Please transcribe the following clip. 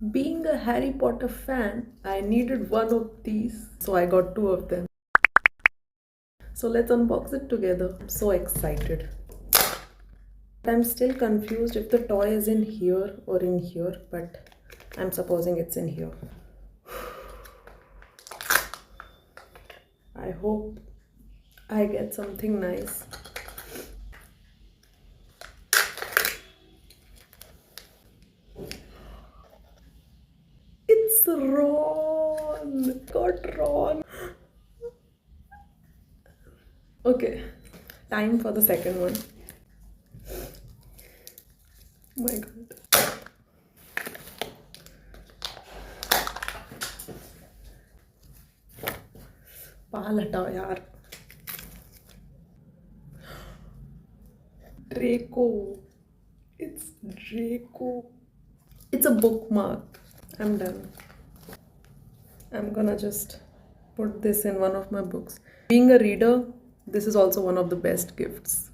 Being a Harry Potter fan, I needed one of these, so I got two of them. So let's unbox it together. I'm so excited. I'm still confused if the toy is in here or in here, but I'm supposing it's in here. I hope I get something nice. It's Ron! Got Ron! Okay, time for the second one. Oh my god. पाल हटाओ यार. Draco. It's Draco. It's a bookmark. I'm done. I'm gonna just put this in one of my books. Being a reader, this is also one of the best gifts.